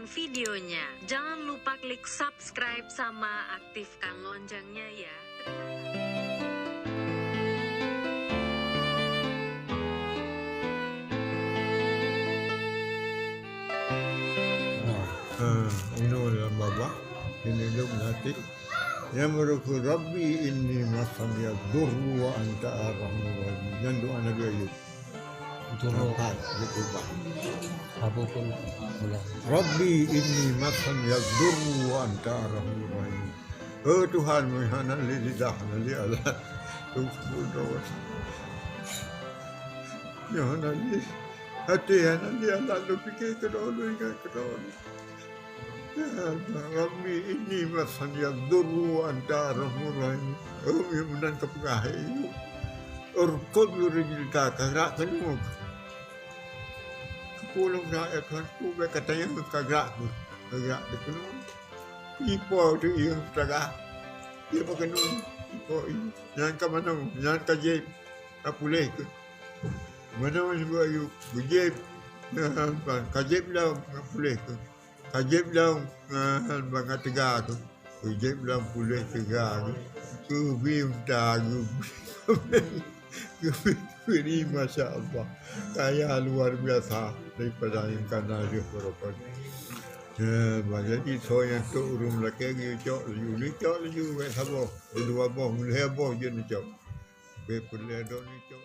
videonya. Jangan lupa klik subscribe sama aktifkan loncengnya ya. Ini dalam bawah ini dulu nanti yang meruku Rabbi ini masanya durru wa anta arhamur rahim. Yang doa Nabi Ayub turhat berubah. Apa pun boleh. Rabbi ini masanya durru wa anta arhamur rahim. Oh Tuhan, menghana lidah li Allah. Subhanallah. Ya nanti hati nanti Allah lu fikir kedua ingat kedua. Rabbi ini masanya duru antara mulai yang menangkap gahayu urkod lurijil kakak kenuk kepulung rakyat kanku katanya kagak di kenuk ipo tu yang kagak dia pakai kenuk ipo yang ke mana yang ke jeb apuleh mana juga yuk jeb kajeb lah apuleh kajib lang mga tiga tu, kajib lang pulih tiga tu, kubim tagu, kubim masya Allah, kaya luar biasa daripada yang kanan dia berapa. Jadi saya tu urung laki cok laju, weh habo, dua boh, mulai habo je ni cok, bepulih doni cok.